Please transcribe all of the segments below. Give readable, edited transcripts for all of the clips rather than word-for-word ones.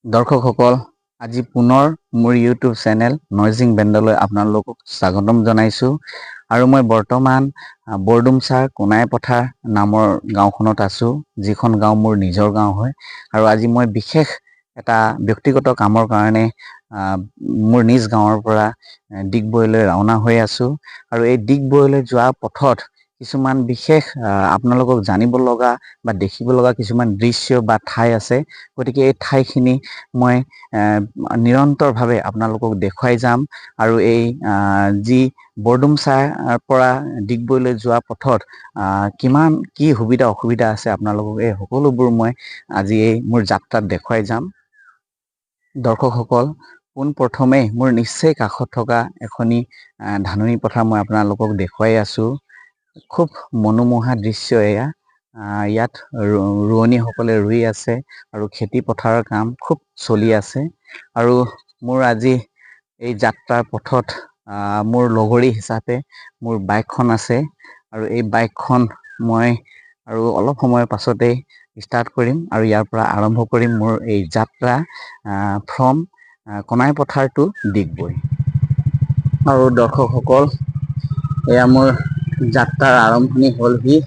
দৰ্শকসকল, আজি পুনৰ মোৰ ইউটিউব চেনেল নইজিং বেণ্ডলৈ আপোনালোকক স্বাগতম জনাইছোঁ। আৰু মই বৰ্তমান বৰডুমচাৰ কোনাই পথাৰ নামৰ গাঁওখনত আছোঁ, যিখন গাঁও মোৰ নিজৰ গাঁও হয়। আৰু আজি মই বিশেষ এটা ব্যক্তিগত কামৰ কাৰণে মোৰ নিজ গাঁৱৰ পৰা ডিগবৈলৈ ৰাওনা হৈ আছোঁ। আৰু এই ডিগবৈলৈ যোৱা পথত কিছুমান বিশেষ আপোনালোকক জানিব লগা বা দেখিব লগা কিছুমান দৃশ্য বা ঠাই আছে। গতিকে এই ঠাইখিনি মই নিৰন্তৰভাৱে আপোনালোকক দেখুৱাই যাম। আৰু এই যি বৰডুমচাৰ পৰা ডিগবৈলৈ যোৱা পথত কিমান কি সুবিধা অসুবিধা আছে, আপোনালোকক এই সকলোবোৰ মই আজি এই মোৰ যাত্ৰাত দেখুৱাই যাম। দৰ্শকসকল, পোনপ্ৰথমেই মোৰ নিশ্চয় কাষত থকা এখনি ধাননি পথাৰ মই আপোনালোকক দেখুৱাই আছোঁ। খুব মনোমোহা দৃশ্য এয়া। ইয়াত ৰোৱনীসকলে ৰুই আছে আৰু খেতি পথাৰৰ কাম খুব চলি আছে। আৰু মোৰ আজি এই যাত্ৰাৰ পথত মোৰ লগৰী হিচাপে মোৰ বাইকখন আছে। আৰু এই বাইকখন মই আৰু অলপ সময়ৰ পাছতেই ষ্টাৰ্ট কৰিম আৰু ইয়াৰ পৰা আৰম্ভ কৰিম মোৰ এই যাত্ৰা ফ্ৰম কোনাই পথাৰ টু ডিগবৈ। আৰু দৰ্শকসকল, এয়া মোৰ যাত্ৰাৰ আৰম্ভণি হ'লহি।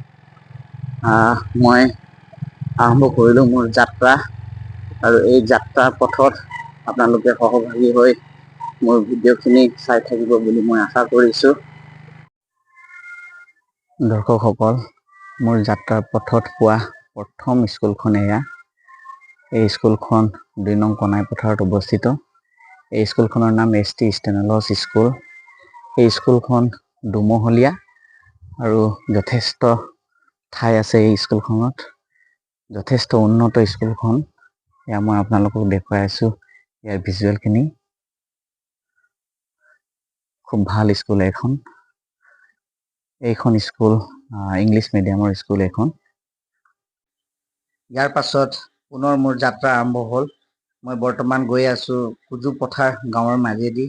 মই আৰম্ভ কৰিলোঁ মোৰ যাত্ৰা। আৰু এই যাত্ৰাৰ পথত আপোনালোকে সহভাগী হৈ মোৰ ভিডিঅ'খিনি চাই থাকিব বুলি মই আশা কৰিছোঁ। দৰ্শকসকল, মোৰ যাত্ৰাৰ পথত পোৱা প্ৰথম স্কুলখন এয়া। এই স্কুলখন ২ নং কোনাই পথাৰত অৱস্থিত। এই স্কুলখনৰ নাম ST ষ্টেনলছ স্কুল। এই স্কুলখন দুমহলীয়া আৰু যথেষ্ট ঠাই আছে এই স্কুলখনত। যথেষ্ট উন্নত স্কুলখন। এয়া মই আপোনালোকক দেখুৱাই আছোঁ ইয়াৰ ভিজুৱেলখিনি। খুব ভাল স্কুল এইখন। এইখন স্কুল ইংলিছ মিডিয়ামৰ স্কুল এইখন। ইয়াৰ পাছত পুনৰ মোৰ যাত্ৰা আৰম্ভ হ'ল। মই বৰ্তমান গৈ আছোঁ কুজু পথাৰ গাঁৱৰ মাজেদি।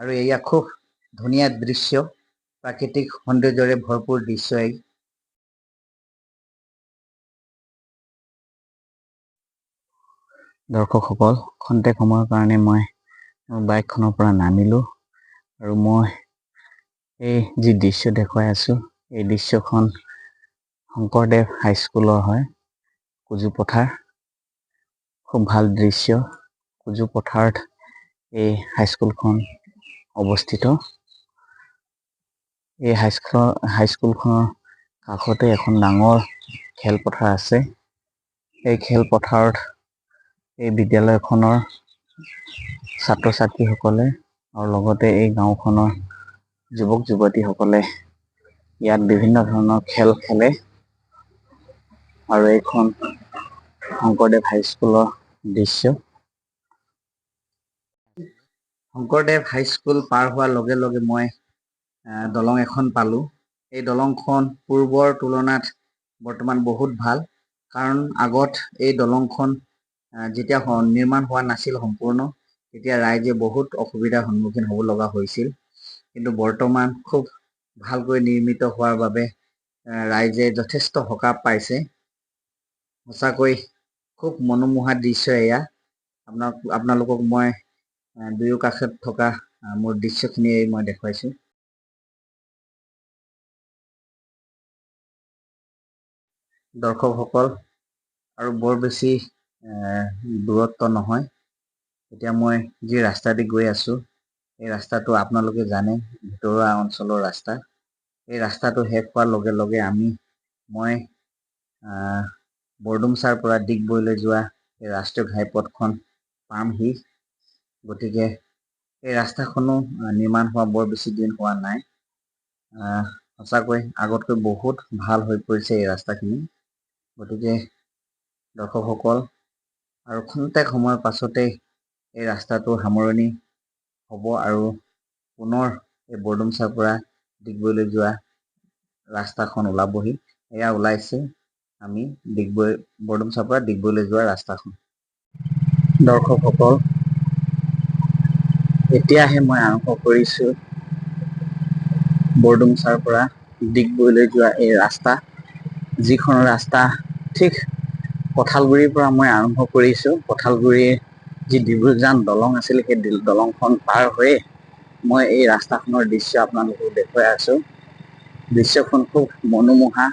আৰু এয়া খুব ধুনীয়া দৃশ্য, প্ৰাকৃতিক সৌন্দৰ্যৰে ভৰপূৰ দৃশ্য। দৰ্শকসকল, খন্তেক সময়ৰ কাৰণে মই মোৰ বাইকখনৰ পৰা নামিলোঁ। আৰু মই এই যি দৃশ্য দেখুৱাই আছোঁ, এই দৃশ্যখন শংকৰদেৱ হাইস্কুলৰ হয়, কুজু পথাৰ। খুব ভাল দৃশ্য। কুজু পথাৰত এই হাইস্কুলখন অৱস্থিত। এই হাইস্কুলখনৰ কাষতে এখন ডাঙৰ খেলপথাৰ আছে। এই খেলপথাৰত এই বিদ্যালয়খনৰ ছাত্ৰ ছাত্ৰীসকলে আৰু লগতে এই গাঁওখনৰ যুৱক যুৱতীসকলে ইয়াত বিভিন্ন ধৰণৰ খেল খেলে। আৰু এইখন শংকৰদেৱ হাইস্কুলৰ দৃশ্য। শংকৰদেৱ হাইস্কুল পাৰ হোৱাৰ লগে লগে মই দলং এখন পালোঁ। এই দলংখন পূৰ্বৰ তুলনাত বৰ্তমান বহুত ভাল। কাৰণ আগত এই দলংখন যেতিয়া নিৰ্মাণ হোৱা নাছিল সম্পূৰ্ণ, তেতিয়া ৰাইজে বহুত অসুবিধাৰ সন্মুখীন হ'ব লগা হৈছিল। কিন্তু বৰ্তমান খুব ভালকৈ নিৰ্মিত হোৱাৰ বাবে ৰাইজে যথেষ্ট সকাহ পাইছে। সঁচাকৈ খুব মনোমোহা দৃশ্য এয়া। আপোনালোকক মই দুয়ো কাষত থকা মোৰ দৃশ্যখিনি মই দেখুৱাইছোঁ। দৰ্শকসকল, আৰু বৰ বেছি দূৰত্ব নহয়। এতিয়া মই যি ৰাস্তা দি গৈ আছোঁ, এই ৰাস্তাটো আপোনালোকে জানে ভিতৰুৱা অঞ্চলৰ ৰাস্তা। এই ৰাস্তাটো শেষ হোৱাৰ লগে লগে মই বৰডুমচাৰ পৰা ডিগবৈলৈ যোৱা এই ৰাষ্ট্ৰীয় ঘাইপথখন পামহি। গতিকে এই ৰাস্তাখনো নিৰ্মাণ হোৱা বৰ বেছি দিন হোৱা নাই। সঁচাকৈ আগতকৈ বহুত ভাল হৈ পৰিছে এই ৰাস্তাখিনি। গতিকে দৰ্শকসকল, আৰু খন্তেক সময়ৰ পাছতেই এই ৰাস্তাটো সামৰণি হ'ব আৰু পুনৰ এই বৰডুমচাৰ পৰা ডিগবৈলৈ যোৱা ৰাস্তাখন ওলাবহি। এয়া ওলাইছে আমি বৰডুমচাৰ পৰা ডিগবৈলৈ যোৱা ৰাস্তাখন। দৰ্শকসকল, এতিয়াহে মই আৰম্ভ কৰিছোঁ বৰডুমচাৰ পৰা ডিগবৈলৈ যোৱা এই ৰাস্তা। যিখন ৰাস্তা ঠিক কঁঠালগুৰিৰ পৰা মই আৰম্ভ কৰিছোঁ। কঁঠালগুৰিৰ যি ডিব্ৰুজান দলং আছিল সেই দলংখন পাৰ হৈয়ে মই এই ৰাস্তাখনৰ দৃশ্য আপোনালোকক দেখুৱাই আছো। দৃশ্যখন খুব মনোমোহা।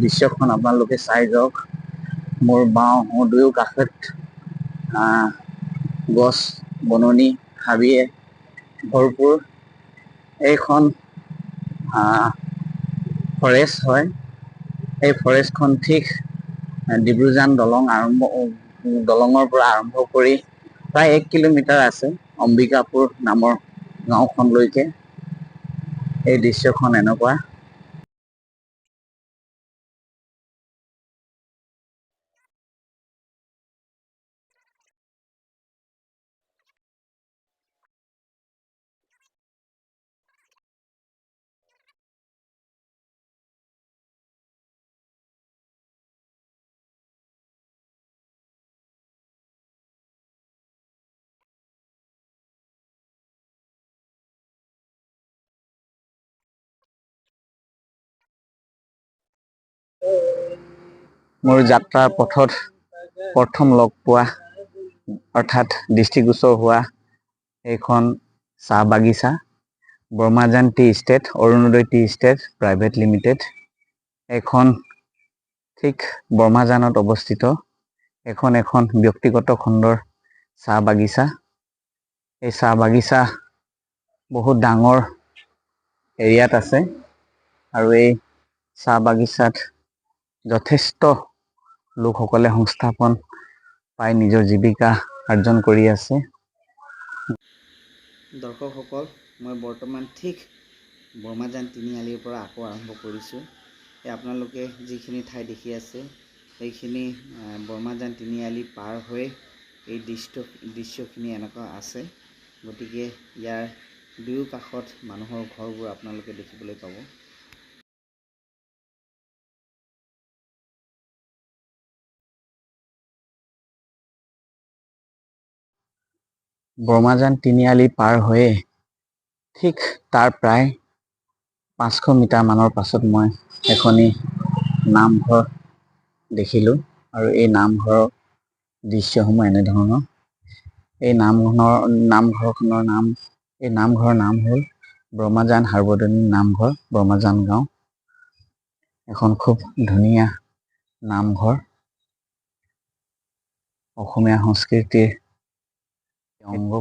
দৃশ্যখন আপোনালোকে চাই যাওক। মোৰ বাওঁ দুয়ো কাষত গছ বননি হাবিয়ে ভৰপূৰ। এইখন ফৰেষ্ট হয়। এই ফৰেষ্টখন ঠিক ডিব্ৰুজান দলঙৰ পৰা আৰম্ভ কৰি প্ৰায় 1 কিলোমিটাৰ আছে অম্বিকাপুৰ নামৰ গাঁওখনলৈকে। এই দৃশ্যখন এনেকুৱা। মোৰ যাত্ৰাৰ পথত প্ৰথম লগ পোৱা অৰ্থাৎ দৃষ্টিগোচৰ হোৱা এইখন চাহ বাগিচা, Bormajan tea estate, Arunoday tea estate private limited. এইখন ঠিক বৰ্মাজানত অৱস্থিত। এখন ব্যক্তিগত খণ্ডৰ চাহ বাগিচা। এই চাহ বাগিচা বহুত ডাঙৰ এৰিয়াত আছে আৰু এই চাহ বাগিচাত যথেষ্ট লোকসকলে সংস্থাপন পাই নিজৰ জীৱিকা অৰ্জন কৰি আছে। দৰ্শকসকল, মই বৰ্তমান ঠিক বৰ্মাজান তিনিআলিৰ পৰা আকৌ আৰম্ভ কৰিছোঁ। আপোনালোকে যিখিনি ঠাই দেখি আছে সেইখিনি বৰ্মাজান তিনিআলি পাৰ হৈ এই দৃশ্যখিনি এনেকুৱা আছে। গতিকে ইয়াৰ দুয়ো কাষত মানুহৰ ঘৰবোৰ আপোনালোকে দেখিবলৈ পাব। বৰ্মাজান তিনিআলি পাৰ হৈয়ে ঠিক তাৰ প্ৰায় 500 মিটাৰ মানৰ পাছত মই এখনি নামঘৰ দেখিলোঁ আৰু এই নামঘৰৰ দৃশ্যসমূহ এনেধৰণৰ। এই নামঘৰৰ নাম হ'ল ব্ৰহ্মাজান সাৰ্বজনীন নামঘৰ, ব্ৰহ্মাজান গাঁও। এখন খুব ধুনীয়া নামঘৰ। অসমীয়া সংস্কৃতিৰ অংগ।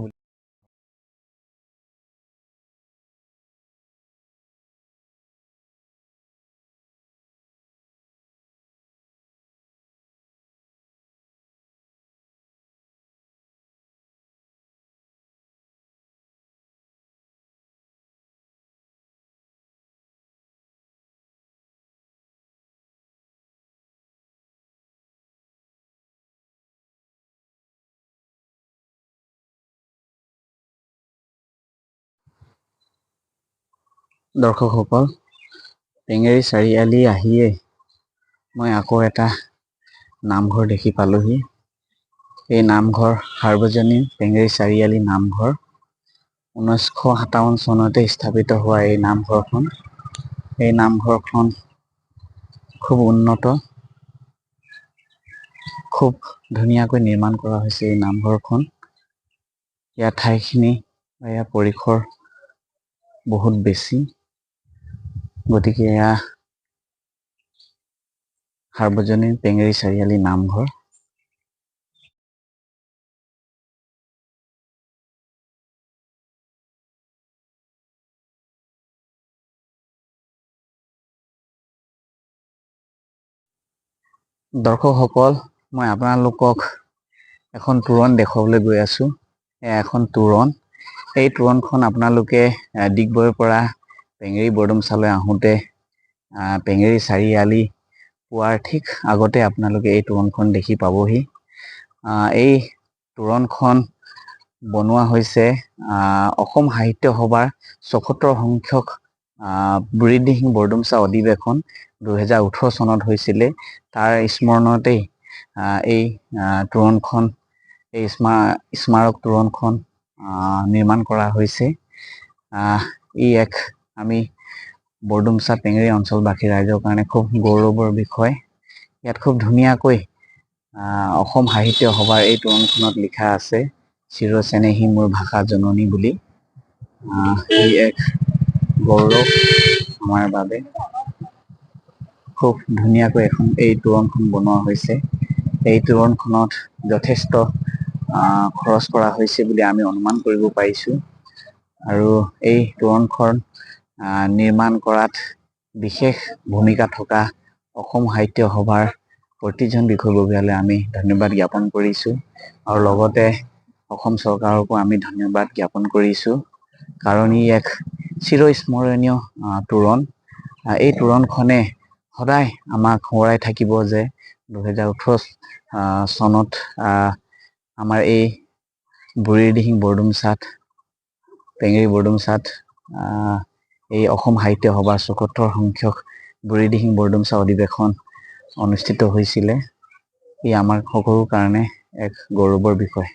দৰ্শকসকল, পেঙেৰি চাৰিআলি আহিয়ে মই আকৌ এটা নামঘৰ দেখি পালোহি। এই নামঘৰ সাৰ্বজনীন পেঙেৰি চাৰিআলি নামঘৰ। 1957 চনতে স্থাপিত হোৱা এই নামঘৰখন। এই নামঘৰখন খুব উন্নত, খুব ধুনীয়াকৈ নিৰ্মাণ কৰা হৈছে এই নামঘৰখন। ইয়াৰ ঠাইখিনি বা ইয়াৰ পৰিসৰ বহুত বেছি। গতিকে এয়া সাৰ্বজনীন পেঙেৰি চাৰিআলি নামঘৰ। দৰ্শকসকল, মই আপোনালোকক এখন তোৰণ দেখুৱাবলৈ গৈ আছো। এয়া এখন তোৰণ। এই তোৰণখন আপোনালোকে ডিগবৈৰ পৰা পেঙেৰি বৰডুমচালৈ আহোঁতে পেঙেৰি চাৰিআলি পোৱাৰ ঠিক আগতে আপোনালোকে এই তোৰণখন দেখি পাবহি। এই তোৰণখন বনোৱা হৈছে অসম সাহিত্য সভাৰ ৭৪ সংখ্যক বুঢ়ীদিহিং বৰডুমচা অধিৱেশন 2018 চনত হৈছিলে। তাৰ স্মৰণতেই এই তোৰণখন, এই স্মাৰক তোৰণখন নিৰ্মাণ কৰা হৈছে। ই এক আমি বৰডুমচা পেঙেৰি অঞ্চলবাসী ৰাইজৰ কাৰণে খুব গৌৰৱৰ বিষয়। ইয়াত খুব ধুনীয়াকৈ অসম সাহিত্য সভাৰ এই তোৰণখনত লিখা আছে চিৰ চেনেহী মোৰ ভাষা জননী বুলি। ই এক গৌৰৱ আমাৰ বাবে। খুব ধুনীয়াকৈ এই তোৰণখন বনোৱা হৈছে। এই তোৰণখনত যথেষ্ট খৰচ কৰা হৈছে বুলি আমি অনুমান কৰিব পাৰিছো। আৰু এই তোৰণখন নিৰ্মাণ কৰাত বিশেষ ভূমিকা থকা অসম সাহিত্য সভাৰ প্ৰতিজন বিষয়ববীয়ালৈ আমি ধন্যবাদ জ্ঞাপন কৰিছো। আৰু লগতে অসম চৰকাৰকো আমি ধন্যবাদ জ্ঞাপন কৰিছো। কাৰণ ই এক চিৰস্মৰণীয় তোৰণ। এই তোৰণখনে সদায় আমাক সোঁৱৰাই থাকিব যে 2018 চনত আমাৰ এই বুঢ়ীদিহিং বৰডুমচাত পেঙেৰি বৰডুমচাত এই অসম সাহিত্য সভাৰ ৭৪ সংখ্যক বুঢ়ীদিহিং বৰডুমচা অধিৱেশন অনুষ্ঠিত হৈছিলে। ই আমাৰ সকলোৰ কাৰণে এক গৌৰৱৰ বিষয়।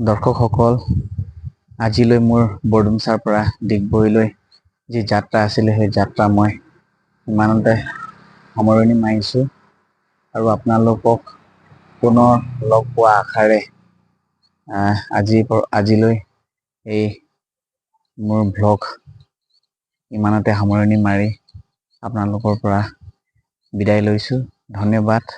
দৰ্শকসকল, আজিলৈ মোৰ বৰডুমচাৰ পৰা ডিগবৈলৈ যি যাত্ৰা আছিলে সেই যাত্ৰা মই ইমানতে সামৰণি মাৰিছোঁ। আৰু আপোনালোকক পুনৰ লগ পোৱা আশাৰে আজিলৈ এই মোৰ ভ্লগ ইমানতে সামৰণি মাৰি আপোনালোকৰ পৰা বিদায় লৈছোঁ। ধন্যবাদ।